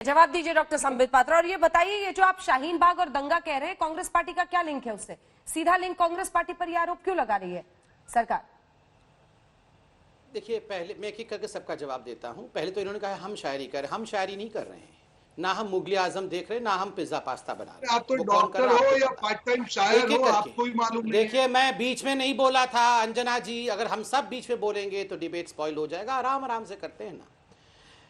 जवाब दीजिए डॉक्टर संबित पात्रा। और ये बताइए, ये जो आप शाहीन बाग और दंगा कह रहे हैं, कांग्रेस पार्टी का क्या लिंक है उससे? सीधा लिंक कांग्रेस पार्टी पर ये आरोप क्यों लगा रही है सरकार? देखिए, पहले मैं एक एक करके सबका जवाब देता हूं। पहले तो इन्होंने कहा हम शायरी कर रहे हैं। हम शायरी नहीं कर रहे हैं, ना हम मुगले आजम देख रहे हैं, ना हम पिज्जा पास्ता बना रहे हैं। आप तो डॉक्टर हो या पार्ट टाइम शायर हो, आपको ही मालूम नहीं है। देखिए, मैं बीच में नहीं बोला था अंजना जी। अगर हम सब बीच में बोलेंगे तो डिबेट स्पॉइल हो जाएगा। आराम आराम से करते हैं ना।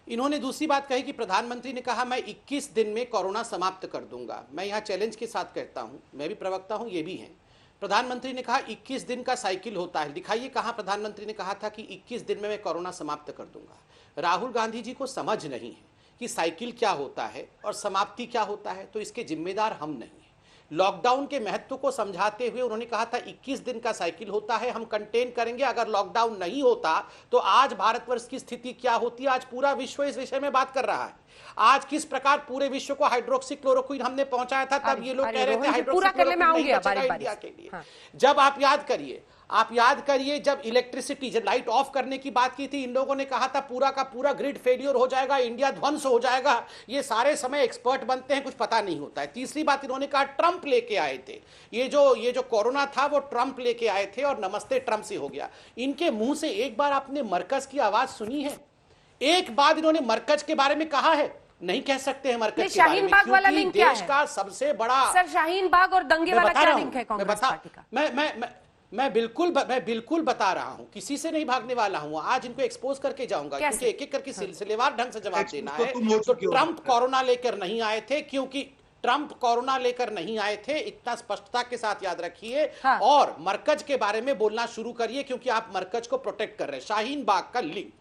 इन्होंने दूसरी बात कही कि प्रधानमंत्री ने कहा मैं 21 दिन में कोरोना समाप्त कर दूंगा। मैं यहाँ चैलेंज के साथ कहता हूँ, मैं भी प्रवक्ता हूँ, ये भी हैं। प्रधानमंत्री ने कहा 21 दिन का साइकिल होता है। दिखाइए कहाँ प्रधानमंत्री ने कहा था कि 21 दिन में मैं कोरोना समाप्त कर दूंगा। राहुल गांधी जी को समझ नहीं है कि साइकिल क्या होता है और समाप्ति क्या होता है, तो इसके जिम्मेदार हम नहीं हैं। लॉकडाउन के महत्व को समझाते हुए उन्होंने कहा था 21 दिन का साइकिल होता है, हम कंटेन करेंगे। अगर लॉकडाउन नहीं होता तो आज भारतवर्ष की स्थिति क्या होती? आज पूरा विश्व इस विषय में बात कर रहा है। आज किस प्रकार पूरे विश्व को हाइड्रोक्सी क्लोरोक्विन हमने पहुंचाया था, तब ये लोग कह रहे थे हाइड्रोक्सी क्लोरोक्विन नहीं बचेगा इंडिया के लिए। जब आप याद करिए जब इलेक्ट्रिसिटी, जब लाइट ऑफ करने की बात की थी, इन लोगों ने कहा था पूरा का पूरा ग्रिड फेलियर हो जाएगा, इंडिया ध्वंस हो जाएगा। ये सारे समय एक्सपर्ट बनते हैं, कुछ पता नहीं होता है। तीसरी बात इन्होंने कहा ट्रंप लेके आए थे। ये जो कोरोना था वो ट्रंप लेके आए थे और नमस्ते ट्रंप से हो गया। इनके मुंह से एक बार आपने मरकज की आवाज सुनी है? एक बार इन्होंने मरकज के बारे में कहा है? नहीं कह सकते हैं मरकज के बारे में, शाहीन बाग वाला लिंक क्या है? देश का सबसे बड़ा सर, शाहीन बाग और दंगे वाला क्या लिंक है कांग्रेस पार्टी का? मैं बिल्कुल बता रहा हूं, किसी से नहीं भागने वाला हूं। आज इनको एक्सपोज करके जाऊंगा, क्योंकि एक एक करके सिलसिलेवार ढंग से जवाब देना है। तो ट्रंप कोरोना लेकर नहीं आए थे, क्योंकि ट्रंप कोरोना लेकर नहीं आए थे, इतना स्पष्टता के साथ याद रखिए। हाँ। और मरकज के बारे में बोलना शुरू करिए, क्योंकि आप मरकज को प्रोटेक्ट कर रहे हैं। शाहीन बाग का लिंक,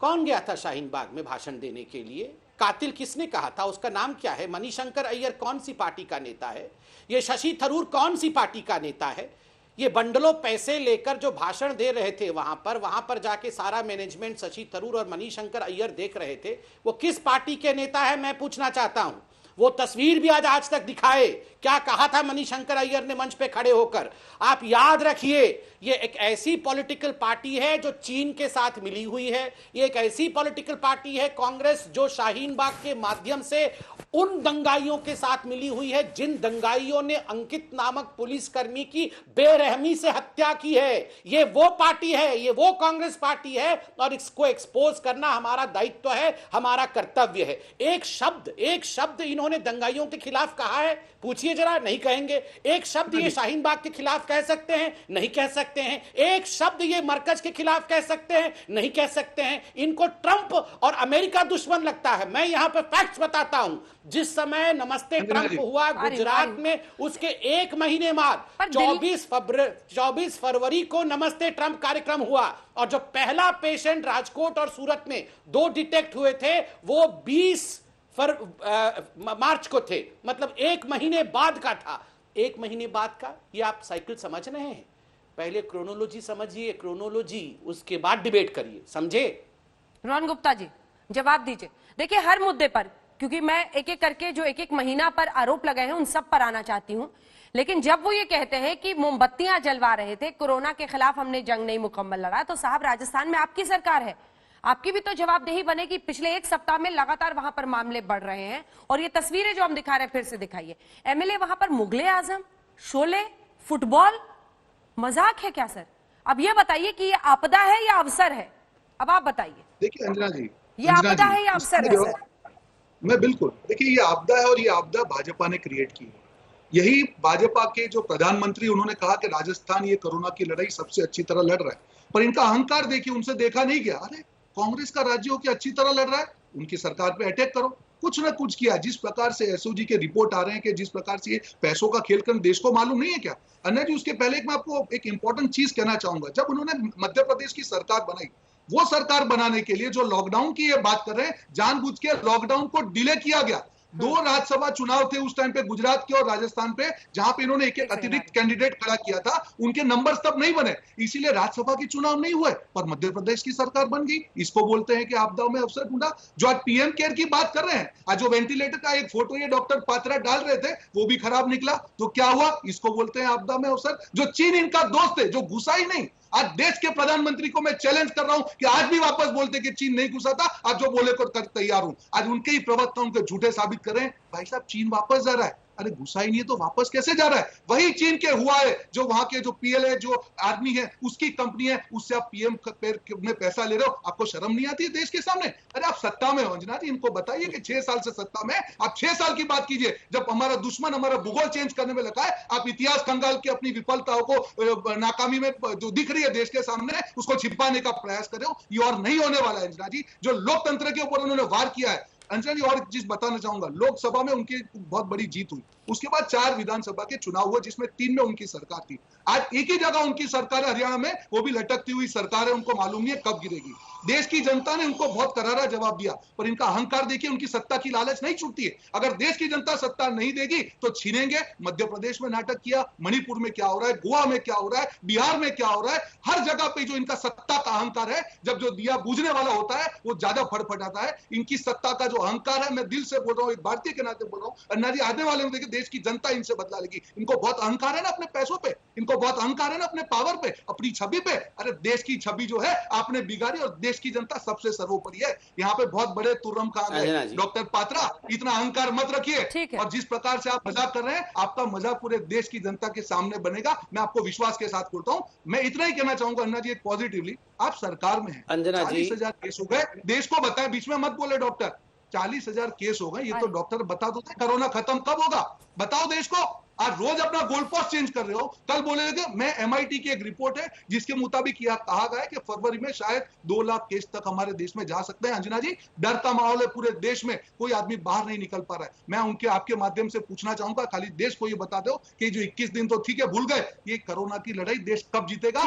कौन गया था शाहीन बाग में भाषण देने के लिए? कातिल किसने कहा था? उसका नाम क्या है? मणिशंकर अय्यर कौन सी पार्टी का नेता है? ये शशि थरूर कौन सी पार्टी का नेता है? ये बंडलों पैसे लेकर जो भाषण दे रहे थे वहां पर जाके सारा मैनेजमेंट शशि थरूर और मणिशंकर अय्यर देख रहे थे। वो किस पार्टी के नेता है मैं पूछना चाहता हूं। वो तस्वीर भी आज तक दिखाए, क्या कहा था मणिशंकर अय्यर ने मंच पे खड़े होकर। आप याद रखिए, ये एक ऐसी पॉलिटिकल पार्टी है जो चीन के साथ मिली हुई है। ये एक ऐसी पॉलिटिकल पार्टी है कांग्रेस जो शाहीन बाग के माध्यम से उन दंगाइयों के साथ मिली हुई है जिन दंगाइयों ने अंकित नामक पुलिसकर्मी की बेरहमी से हत्या की है। ये वो पार्टी है, ये वो कांग्रेस पार्टी है, और इसको एक्सपोज करना हमारा दायित्व है, हमारा कर्तव्य है। एक शब्द इन्होंने दंगाइयों के खिलाफ कहा है? पूछिए जरा, नहीं कहेंगे। एक शब्द ये शाहीन बाग के खिलाफ कह सकते हैं? नहीं कह सकते हैं। एक शब्द ये मरकज के खिलाफ कह सकते हैं? नहीं कह सकते हैं। इनको ट्रंप और अमेरिका दुश्मन लगता है। मैं यहां पर फैक्ट्स बताता हूं। जिस समय नमस्ते ट्रंप हुआ गुजरात में, उसके एक महीने बाद 24 फरवरी को नमस्ते ट्रंप कार्यक्रम हुआ, और जो पहला पेशेंट राजकोट और सूरत में 2 डिटेक्ट हुए थे वो 20 मार्च को थे। मतलब 1 महीने बाद का था। 1 महीने बाद का। ये आप साइकिल समझ रहे हैं? पहले क्रोनोलॉजी समझिए, क्रोनोलॉजी, उसके बाद डिबेट करिए, समझे? रोहन गुप्ता जी, जवाब दीजिए। देखिए, हर मुद्दे पर, क्योंकि मैं एक एक करके जो एक एक महीना पर आरोप लगाए हैं उन सब पर आना चाहती हूं, लेकिन जब वो ये कहते हैं कि मोमबत्तियां जलवा रहे थे, कोरोना के खिलाफ हमने जंग नहीं मुकम्मल लड़ा, तो साहब राजस्थान में आपकी सरकार है, आपकी भी तो जवाबदेही बनेगी। पिछले 1 सप्ताह में लगातार वहां पर मामले बढ़ रहे हैं, और ये तस्वीरें जो हम दिखा रहे हैं फिर से दिखाइए। एमएलए वहां पर मुगले आजम, शोले, फुटबॉल, मजाक है क्या सर? अब ये बताइए कि ये आपदा है या अवसर है? अब आप बताइए। देखिए अंजना जी, ये आपदा है या अवसर है सर? मैं बिल्कुल, देखिए ये आपदा है, और ये आपदा भाजपा ने क्रिएट की है। यही भाजपा के जो प्रधानमंत्री, उन्होंने कहा कि राजस्थान ये कोरोना की लड़ाई सबसे अच्छी तरह लड़ रहा है, पर इनका अहंकार देखिए, उनसे देखा नहीं गया। अरे कांग्रेस का राज्य हो के अच्छी तरह लड़ रहा है, उनकी सरकार पे अटैक करो। कुछ ना कुछ किया। जिस प्रकार से एसओजी के रिपोर्ट आ रहे हैं कि जिस प्रकार से ये पैसों का खेल कर, देश को मालूम नहीं है क्या? अन्ना जी, उसके पहले मैं आपको एक इंपॉर्टेंट चीज कहना चाहूंगा। जब उन्होंने मध्य प्रदेश की सरकार बनाई, वो सरकार बनाने के लिए जो लॉकडाउन की ये बात कर रहे हैं, जानबूझ के लॉकडाउन को डिले किया गया। 2 राज्यसभा चुनाव थे उस टाइम पे, गुजरात के और राजस्थान पे, जहां पे इन्होंने एक अतिरिक्त कैंडिडेट खड़ा किया था। उनके नंबर्स तब नहीं बने, इसीलिए राज्यसभा के चुनाव नहीं हुए, पर मध्य प्रदेश की सरकार बन गई। इसको बोलते हैं कि आपदाओं में अवसर ढूंढा। जो आज पीएम केयर की बात कर रहे हैं, आज जो वेंटिलेटर का एक फोटो ये डॉक्टर पात्रा डाल रहे थे, वो भी खराब निकला, तो क्या हुआ? इसको बोलते हैं आपदा में अवसर। जो चीन इनका दोस्त है, जो घुसा ही नहीं, आज देश के प्रधानमंत्री को मैं चैलेंज कर रहा हूं कि आज भी वापस बोलते कि चीन नहीं घुसा था, आज जो बोले को तैयार हूं। आज उनके ही प्रवक्ता उनके झूठे साबित करें, भाई साहब चीन वापस जा रहा है। अरे घुसा ही नहीं है तो वापस कैसे जा रहा है? वही चीन के हुआ है जो वहां के जो पीएलए जो आर्मी है उसकी कंपनी है, उससे आप पीएम में पैसा ले रहे हो। आपको शर्म नहीं आती है देश के सामने? अरे आप सत्ता में हो अंजना जी, इनको बताइए कि 6 साल से सत्ता में, आप 6 साल की बात कीजिए जब हमारा दुश्मन हमारा भूगोल चेंज करने में लगा है। आप इतिहास खंगाल के अपनी विफलताओं को नाकामी में जो दिख रही है देश के सामने उसको छिपाने का प्रयास कर रहे हो। ये और नहीं होने वाला है अंजना जी। जो लोकतंत्र के ऊपर उन्होंने वार किया है अंजना जी, और एक चीज बताना चाहूंगा, लोकसभा में उनकी बहुत बड़ी जीत हुई, उसके बाद 4 विधानसभा के चुनाव हुए जिसमें 3 में उनकी सरकार थी। आज एक ही जगह उनकी सरकार है हरियाणा में, वो भी लटकती हुई सरकार है, उनको मालूम नहीं है कब गिरेगी। देश की जनता ने उनको बहुत करारा जवाब दिया, पर इनका अहंकार देखिए, उनकी सत्ता की लालच नहीं छूटती है। अगर देश की जनता सत्ता नहीं देगी तो छीनेंगे। मध्य प्रदेश में नाटक किया, मणिपुर में क्या हो रहा है, गोवा में क्या हो रहा है, बिहार में क्या हो रहा है, हर जगह पे जो इनका सत्ता का अहंकार है, जब जो दिया बुझने वाला होता है वो ज्यादा फड़फड़ाता है। इनकी सत्ता का जो अहंकार है, मैं दिल से बोल रहा हूँ, एक भारतीय के नाते बोल रहा हूँ, अन्ना जी आने वाले में देखिए देश की जनता इनसे बदला लेगी। इनको बहुत अहंकार है ना अपने पैसों पे, इनको बहुत अहंकार है ना अपने पावर पे, अपनी छवि पे। अरे देश की छवि जो है आपने बिगाड़ी और देश की जनता सबसे सर्वोपरि है। यहाँ पे बहुत बड़े तुर्रम खान है डॉक्टर पात्रा, इतना अहंकार मत रखिए। और जिस प्रकार से आप मजाक कर रहे हैं, आपका मजाक पूरे देश की जनता के सामने बनेगा, मैं आपको विश्वास के साथ बोलता हूँ। मैं इतना ही कहना चाहूंगा अन्ना जी, एक पॉजिटिवली, आप सरकार में हैं, 40,000 केस हो गए, देश को बताएं, बीच में मत बोले डॉक्टर, 40,000 केस हो गए, ये तो डॉक्टर बता दो कोरोना खत्म कब होगा, बताओ देश को। आज रोज अपना गोल पोस्ट चेंज कर रहे हो। कल बोलेगे मैं एमआईटी की एक रिपोर्ट है जिसके मुताबिक यह कहा गया है कि फरवरी में शायद 2 लाख केस तक हमारे देश में जा सकते हैं। अंजना जी, डर का माहौल है पूरे देश में, कोई आदमी बाहर नहीं निकल पा रहा है। मैं उनके आपके माध्यम से पूछना चाहूंगा, खाली देश को ये बता दो कि जो 21 दिन तो ठीक है भूल गए, ये कोरोना की लड़ाई देश कब जीतेगा?